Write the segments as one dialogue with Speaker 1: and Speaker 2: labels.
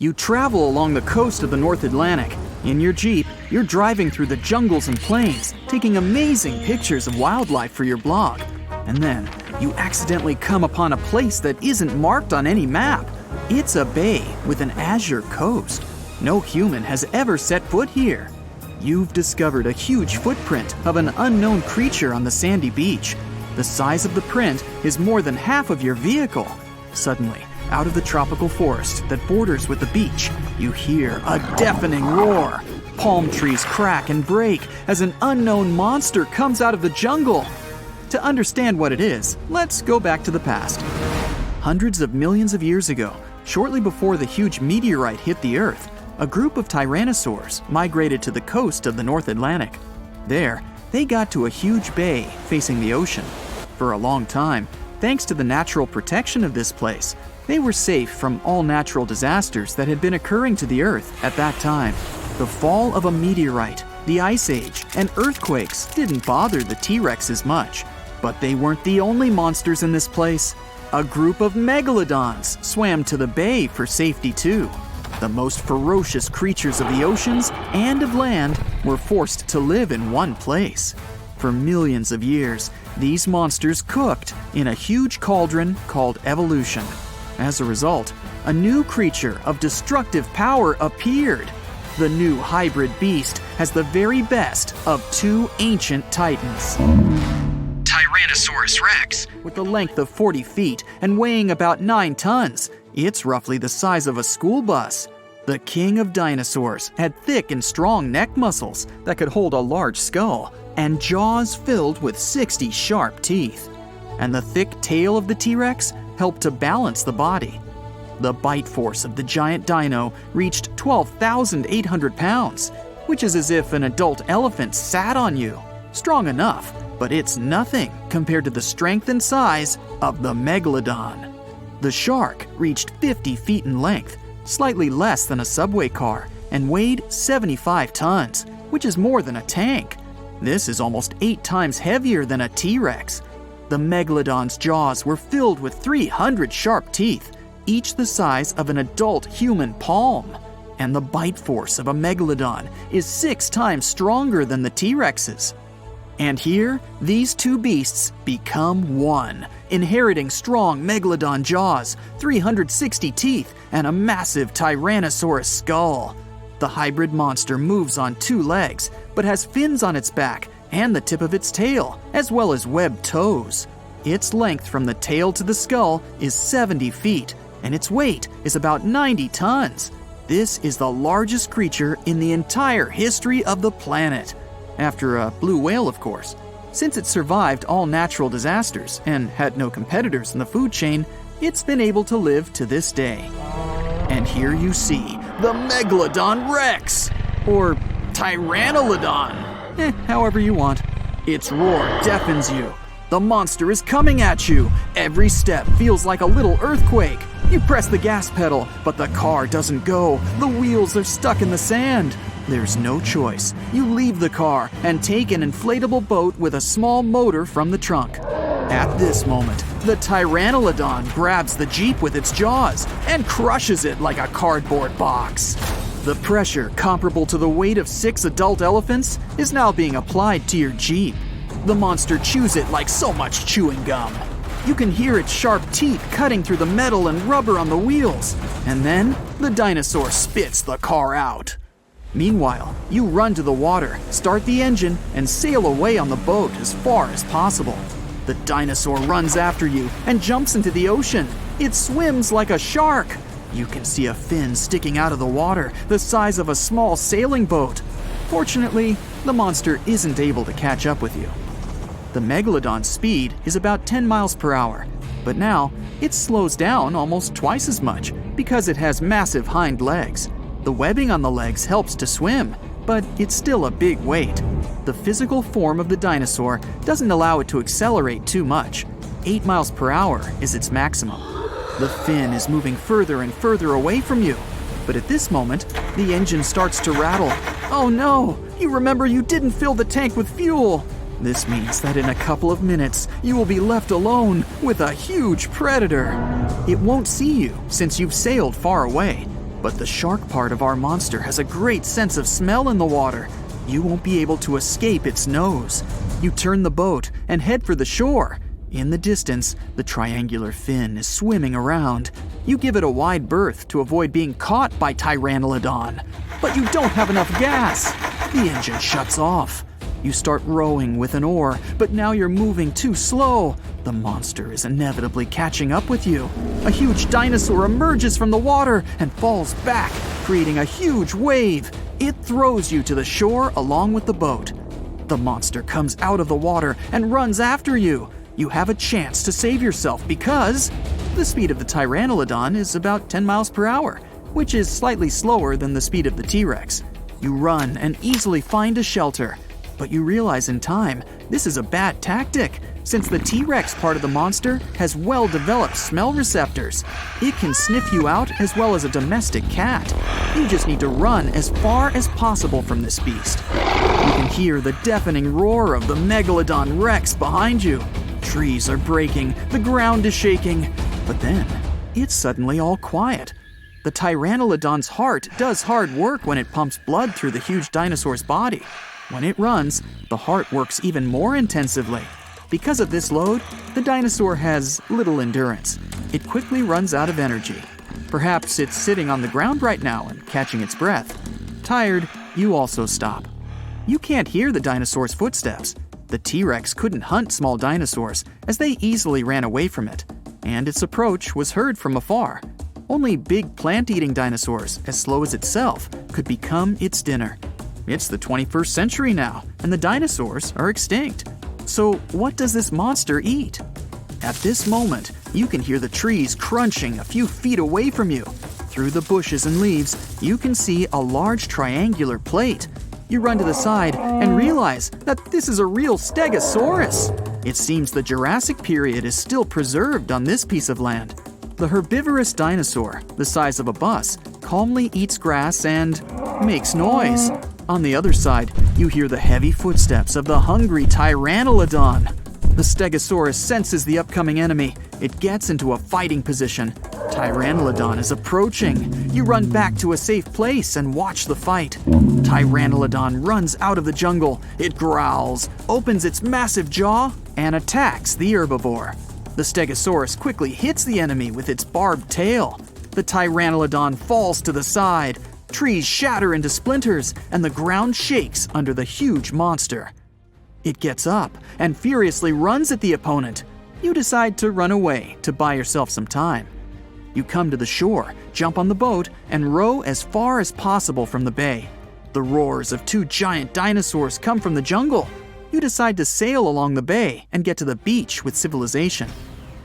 Speaker 1: You travel along the coast of the North Atlantic. In your Jeep, you're driving through the jungles and plains, taking amazing pictures of wildlife for your blog. And then, you accidentally come upon a place that isn't marked on any map. It's a bay with an azure coast. No human has ever set foot here. You've discovered a huge footprint of an unknown creature on the sandy beach. The size of the print is more than half of your vehicle. Suddenly, out of the tropical forest that borders with the beach, you hear a deafening roar. Palm trees crack and break as an unknown monster comes out of the jungle. To understand what it is, let's go back to the past. Hundreds of millions of years ago, shortly before the huge meteorite hit the Earth, a group of tyrannosaurs migrated to the coast of the North Atlantic. There, they got to a huge bay facing the ocean. For a long time, thanks to the natural protection of this place, they were safe from all natural disasters that had been occurring to the Earth at that time. The fall of a meteorite, the Ice Age, and earthquakes didn't bother the T.rexes much. But they weren't the only monsters in this place. A group of megalodons swam to the bay for safety too. The most ferocious creatures of the oceans and of land were forced to live in one place. For millions of years, these monsters cooked in a huge cauldron called evolution. As a result, a new creature of destructive power appeared. The new hybrid beast has the very best of two ancient titans. Tyrannosaurus Rex, with a length of 40 feet and weighing about 9 tons. It's roughly the size of a school bus. The king of dinosaurs had thick and strong neck muscles that could hold a large skull and jaws filled with 60 sharp teeth. And the thick tail of the T-Rex helped to balance the body. The bite force of the giant dino reached 12,800 pounds, which is as if an adult elephant sat on you. Strong enough, but it's nothing compared to the strength and size of the Megalodon. The shark reached 50 feet in length, slightly less than a subway car, and weighed 75 tons, which is more than a tank. This is almost 8 times heavier than a T-Rex. The Megalodon's jaws were filled with 300 sharp teeth, each the size of an adult human palm. And the bite force of a Megalodon is 6 times stronger than the T-Rex's. And here, these two beasts become one, inheriting strong Megalodon jaws, 360 teeth, and a massive Tyrannosaurus skull. The hybrid monster moves on 2 legs, but has fins on its back and the tip of its tail, as well as webbed toes. Its length from the tail to the skull is 70 feet, and its weight is about 90 tons. This is the largest creature in the entire history of the planet. After a blue whale, of course. Since it survived all natural disasters and had no competitors in the food chain, it's been able to live to this day. And here you see the Megalodon Rex, or Tyrannolodon, however you want. Its roar deafens you. The monster is coming at you. Every step feels like a little earthquake. You press the gas pedal, but the car doesn't go. The wheels are stuck in the sand. There's no choice. You leave the car and take an inflatable boat with a small motor from the trunk. At this moment, the Tyrannolodon grabs the Jeep with its jaws and crushes it like a cardboard box. The pressure, comparable to the weight of 6 adult elephants, is now being applied to your Jeep. The monster chews it like so much chewing gum. You can hear its sharp teeth cutting through the metal and rubber on the wheels. And then, the dinosaur spits the car out. Meanwhile, you run to the water, start the engine, and sail away on the boat as far as possible. The dinosaur runs after you and jumps into the ocean. It swims like a shark. You can see a fin sticking out of the water, the size of a small sailing boat. Fortunately, the monster isn't able to catch up with you. The Megalodon's speed is about 10 miles per hour, but now it slows down almost twice as much because it has massive hind legs. The webbing on the legs helps to swim, but it's still a big weight. The physical form of the dinosaur doesn't allow it to accelerate too much. 8 miles per hour is its maximum. The fin is moving further and further away from you, but at this moment, the engine starts to rattle. Oh no! You remember you didn't fill the tank with fuel! This means that in a couple of minutes, you will be left alone with a huge predator. It won't see you since you've sailed far away. But the shark part of our monster has a great sense of smell in the water. You won't be able to escape its nose. You turn the boat and head for the shore. In the distance, the triangular fin is swimming around. You give it a wide berth to avoid being caught by Pteranodon. But you don't have enough gas. The engine shuts off. You start rowing with an oar, but now you're moving too slow. The monster is inevitably catching up with you. A huge dinosaur emerges from the water and falls back, creating a huge wave. It throws you to the shore along with the boat. The monster comes out of the water and runs after you. You have a chance to save yourself because the speed of the Pteranodon is about 10 miles per hour, which is slightly slower than the speed of the T-Rex. You run and easily find a shelter. But you realize in time, this is a bad tactic, since the T-Rex part of the monster has well-developed smell receptors. It can sniff you out as well as a domestic cat. You just need to run as far as possible from this beast. You can hear the deafening roar of the Megalodon Rex behind you. Trees are breaking, the ground is shaking, but then it's suddenly all quiet. The Pteranodon's heart does hard work when it pumps blood through the huge dinosaur's body. When it runs, the heart works even more intensively. Because of this load, the dinosaur has little endurance. It quickly runs out of energy. Perhaps it's sitting on the ground right now and catching its breath. Tired, you also stop. You can't hear the dinosaur's footsteps. The T-Rex couldn't hunt small dinosaurs, as they easily ran away from it, and its approach was heard from afar. Only big plant-eating dinosaurs, as slow as itself, could become its dinner. It's the 21st century now, and the dinosaurs are extinct. So what does this monster eat? At this moment, you can hear the trees crunching a few feet away from you. Through the bushes and leaves, you can see a large triangular plate. You run to the side and realize that this is a real stegosaurus. It seems the Jurassic period is still preserved on this piece of land. The herbivorous dinosaur, the size of a bus, calmly eats grass and makes noise. On the other side, you hear the heavy footsteps of the hungry Pteranodon. The Stegosaurus senses the upcoming enemy. It gets into a fighting position. Pteranodon is approaching. You run back to a safe place and watch the fight. Pteranodon runs out of the jungle. It growls, opens its massive jaw, and attacks the herbivore. The Stegosaurus quickly hits the enemy with its barbed tail. The Pteranodon falls to the side. Trees shatter into splinters, and the ground shakes under the huge monster. It gets up and furiously runs at the opponent. You decide to run away to buy yourself some time. You come to the shore, jump on the boat, and row as far as possible from the bay. The roars of two giant dinosaurs come from the jungle. You decide to sail along the bay and get to the beach with civilization.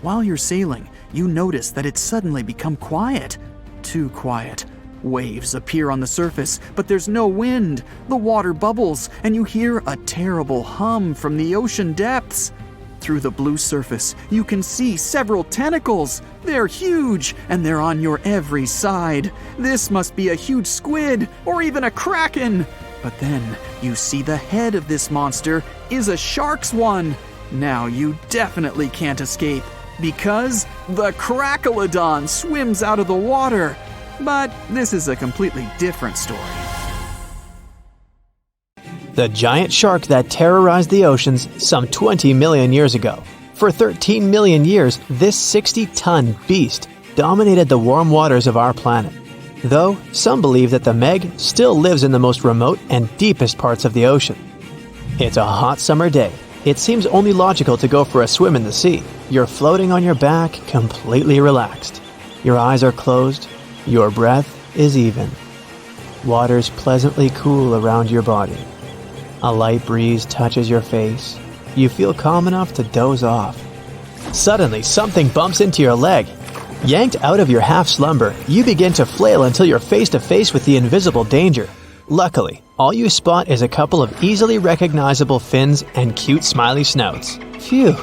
Speaker 1: While you're sailing, you notice that it's suddenly become quiet. Too quiet. Waves appear on the surface, but there's no wind. The water bubbles, and you hear a terrible hum from the ocean depths. Through the blue surface, you can see several tentacles. They're huge, and they're on your every side. This must be a huge squid, or even a kraken. But then, you see the head of this monster is a shark's one. Now you definitely can't escape, because the Megalodon swims out of the water. But this is a completely different story.
Speaker 2: The giant shark that terrorized the oceans some 20 million years ago. For 13 million years, this 60-ton beast dominated the warm waters of our planet. Though, some believe that the Meg still lives in the most remote and deepest parts of the ocean. It's a hot summer day. It seems only logical to go for a swim in the sea. You're floating on your back, completely relaxed. Your eyes are closed. Your breath is even. Water's pleasantly cool around your body. A light breeze touches your face. You feel calm enough to doze off. Suddenly, something bumps into your leg. Yanked out of your half-slumber, you begin to flail until you're face to face with the invisible danger. Luckily, all you spot is a couple of easily recognizable fins and cute smiley snouts. Phew,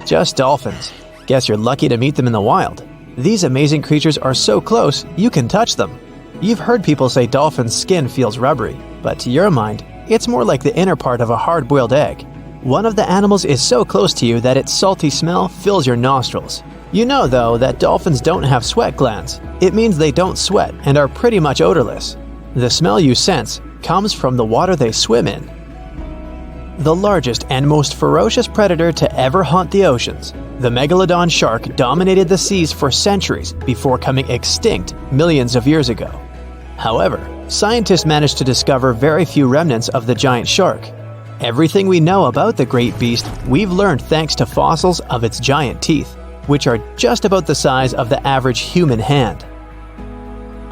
Speaker 2: just dolphins. Guess you're lucky to meet them in the wild. These amazing creatures are so close, you can touch them. You've heard people say dolphins' skin feels rubbery, but to your mind, it's more like the inner part of a hard-boiled egg. One of the animals is so close to you that its salty smell fills your nostrils. You know, though, that dolphins don't have sweat glands. It means they don't sweat and are pretty much odorless. The smell you sense comes from the water they swim in. The largest and most ferocious predator to ever haunt the oceans, the Megalodon shark dominated the seas for centuries before coming extinct millions of years ago. However, scientists managed to discover very few remnants of the giant shark. Everything we know about the great beast we've learned thanks to fossils of its giant teeth, which are just about the size of the average human hand.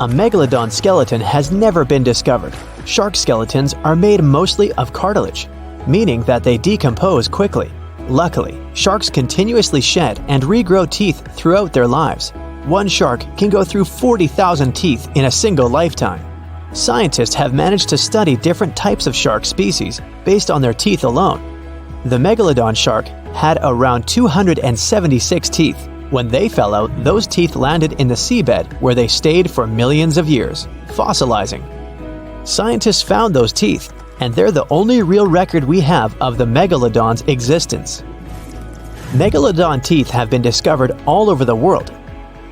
Speaker 2: A megalodon skeleton has never been discovered. Shark skeletons are made mostly of cartilage, meaning that they decompose quickly. Luckily, sharks continuously shed and regrow teeth throughout their lives. One shark can go through 40,000 teeth in a single lifetime. Scientists have managed to study different types of shark species based on their teeth alone. The Megalodon shark had around 276 teeth. When they fell out, those teeth landed in the seabed where they stayed for millions of years, fossilizing. Scientists found those teeth, and they're the only real record we have of the Megalodon's existence. Megalodon teeth have been discovered all over the world.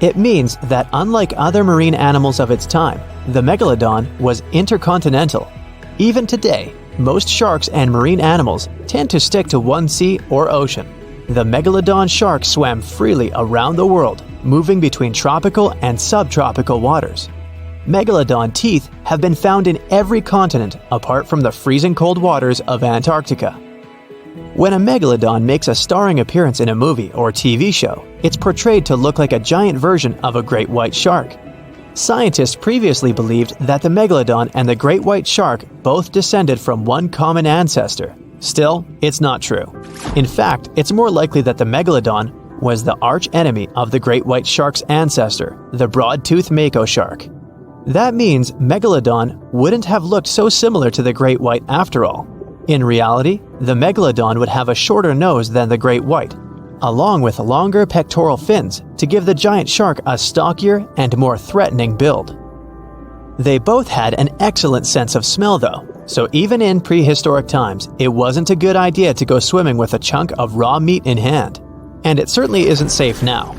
Speaker 2: It means that unlike other marine animals of its time, the Megalodon was intercontinental. Even today, most sharks and marine animals tend to stick to one sea or ocean. The Megalodon shark swam freely around the world, moving between tropical and subtropical waters. Megalodon teeth have been found in every continent apart from the freezing cold waters of Antarctica. When a megalodon makes a starring appearance in a movie or TV show, it's portrayed to look like a giant version of a great white shark. Scientists previously believed that the megalodon and the great white shark both descended from one common ancestor. Still, it's not true. In fact, it's more likely that the megalodon was the arch enemy of the great white shark's ancestor, the broad-toothed mako shark. That means Megalodon wouldn't have looked so similar to the great white after all. In reality, the Megalodon would have a shorter nose than the great white, along with longer pectoral fins to give the giant shark a stockier and more threatening build. They both had an excellent sense of smell though, so even in prehistoric times, it wasn't a good idea to go swimming with a chunk of raw meat in hand. And it certainly isn't safe now.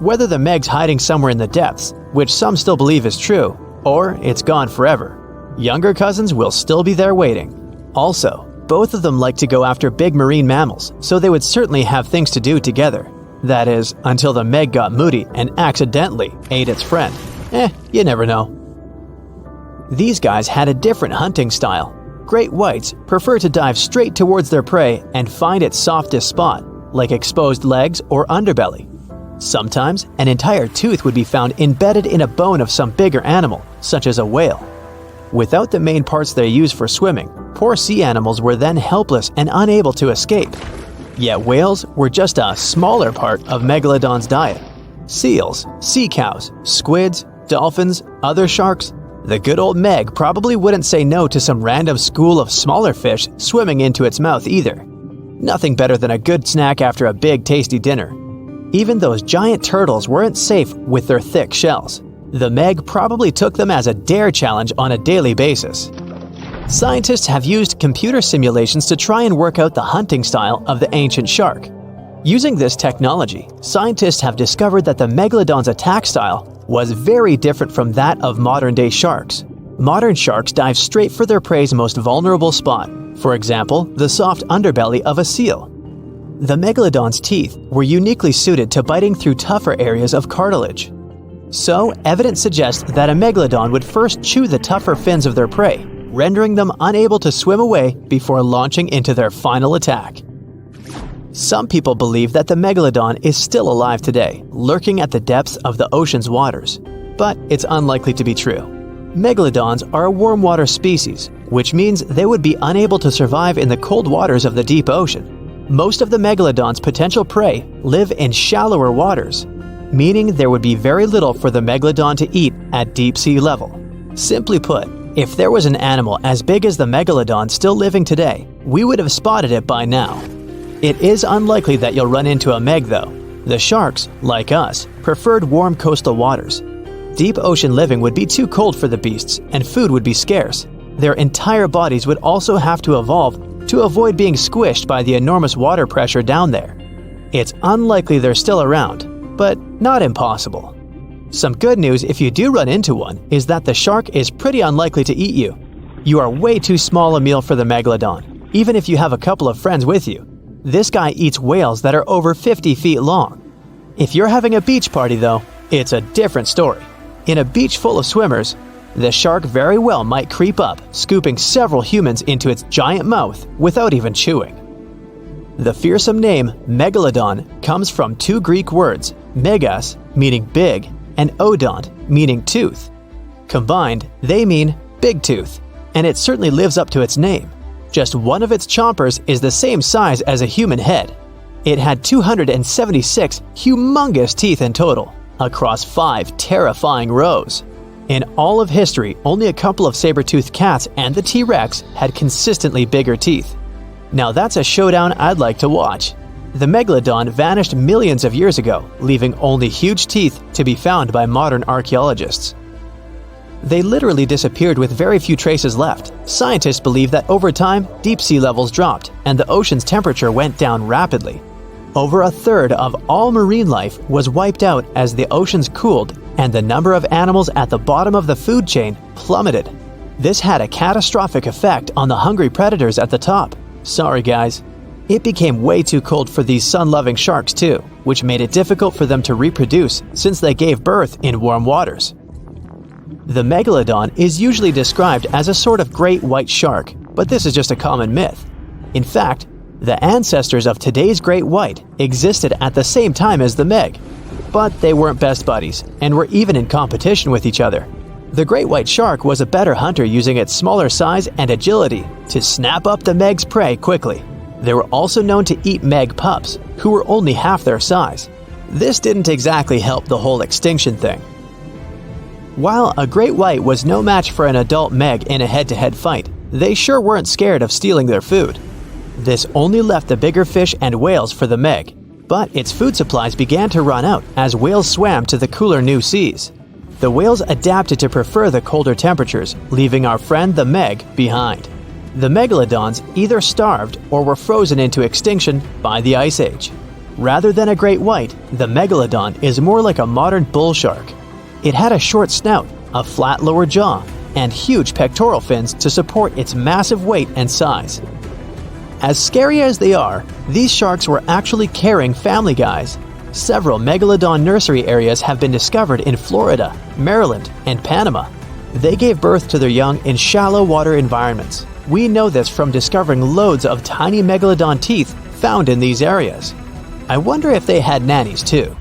Speaker 2: Whether the Meg's hiding somewhere in the depths, which some still believe is true, or it's gone forever, younger cousins will still be there waiting. Also, both of them like to go after big marine mammals, so they would certainly have things to do together. That is, until the Meg got moody and accidentally ate its friend. You never know. These guys had a different hunting style. Great whites prefer to dive straight towards their prey and find its softest spot, like exposed legs or underbelly. Sometimes, an entire tooth would be found embedded in a bone of some bigger animal, such as a whale. Without the main parts they use for swimming, poor sea animals were then helpless and unable to escape. Yet whales were just a smaller part of Megalodon's diet. Seals, sea cows, squids, dolphins, other sharks. The good old Meg probably wouldn't say no to some random school of smaller fish swimming into its mouth either. Nothing better than a good snack after a big tasty dinner. Even those giant turtles weren't safe with their thick shells. The Meg probably took them as a dare challenge on a daily basis. Scientists have used computer simulations to try and work out the hunting style of the ancient shark. Using this technology, scientists have discovered that the Megalodon's attack style was very different from that of modern-day sharks. Modern sharks dive straight for their prey's most vulnerable spot, for example, the soft underbelly of a seal. The Megalodon's teeth were uniquely suited to biting through tougher areas of cartilage. So, evidence suggests that a Megalodon would first chew the tougher fins of their prey, rendering them unable to swim away before launching into their final attack. Some people believe that the Megalodon is still alive today, lurking at the depths of the ocean's waters. But it's unlikely to be true. Megalodons are a warm water species, which means they would be unable to survive in the cold waters of the deep ocean. Most of the Megalodon's potential prey live in shallower waters, meaning there would be very little for the Megalodon to eat at deep sea level. Simply put, if there was an animal as big as the Megalodon still living today, we would have spotted it by now. It is unlikely that you'll run into a Meg though. The sharks, like us, preferred warm coastal waters. Deep ocean living would be too cold for the beasts, and food would be scarce. Their entire bodies would also have to evolve to avoid being squished by the enormous water pressure down there. It's unlikely they're still around, but not impossible. Some good news if you do run into one is that the shark is pretty unlikely to eat you. You are way too small a meal for the Megalodon, even if you have a couple of friends with you. This guy eats whales that are over 50 feet long. If you're having a beach party though, it's a different story. In a beach full of swimmers, the shark very well might creep up, scooping several humans into its giant mouth without even chewing. The fearsome name Megalodon comes from two Greek words, megas, meaning big, and odont, meaning tooth. Combined, they mean big tooth, and it certainly lives up to its name. Just one of its chompers is the same size as a human head. It had 276 humongous teeth in total, across 5 terrifying rows. In all of history, only a couple of saber-toothed cats and the T.rex had consistently bigger teeth. Now that's a showdown I'd like to watch. The Megalodon vanished millions of years ago, leaving only huge teeth to be found by modern archaeologists. They literally disappeared with very few traces left. Scientists believe that over time, deep sea levels dropped and the ocean's temperature went down rapidly. Over a third of all marine life was wiped out as the oceans cooled and the number of animals at the bottom of the food chain plummeted. This had a catastrophic effect on the hungry predators at the top. Sorry guys. It became way too cold for these sun-loving sharks too, which made it difficult for them to reproduce since they gave birth in warm waters. The Megalodon is usually described as a sort of great white shark, but this is just a common myth. In fact, the ancestors of today's great white existed at the same time as the Meg, but they weren't best buddies and were even in competition with each other. The great white shark was a better hunter using its smaller size and agility to snap up the Meg's prey quickly. They were also known to eat Meg pups, who were only half their size. This didn't exactly help the whole extinction thing. While a great white was no match for an adult Meg in a head-to-head fight, they sure weren't scared of stealing their food. This only left the bigger fish and whales for the Meg, but its food supplies began to run out as whales swam to the cooler new seas. The whales adapted to prefer the colder temperatures, leaving our friend the Meg behind. The Megalodons either starved or were frozen into extinction by the Ice Age. Rather than a great white, the Megalodon is more like a modern bull shark. It had a short snout, a flat lower jaw, and huge pectoral fins to support its massive weight and size. As scary as they are, these sharks were actually caring family guys. Several Megalodon nursery areas have been discovered in Florida, Maryland, and Panama. They gave birth to their young in shallow water environments. We know this from discovering loads of tiny Megalodon teeth found in these areas. I wonder if they had nannies too.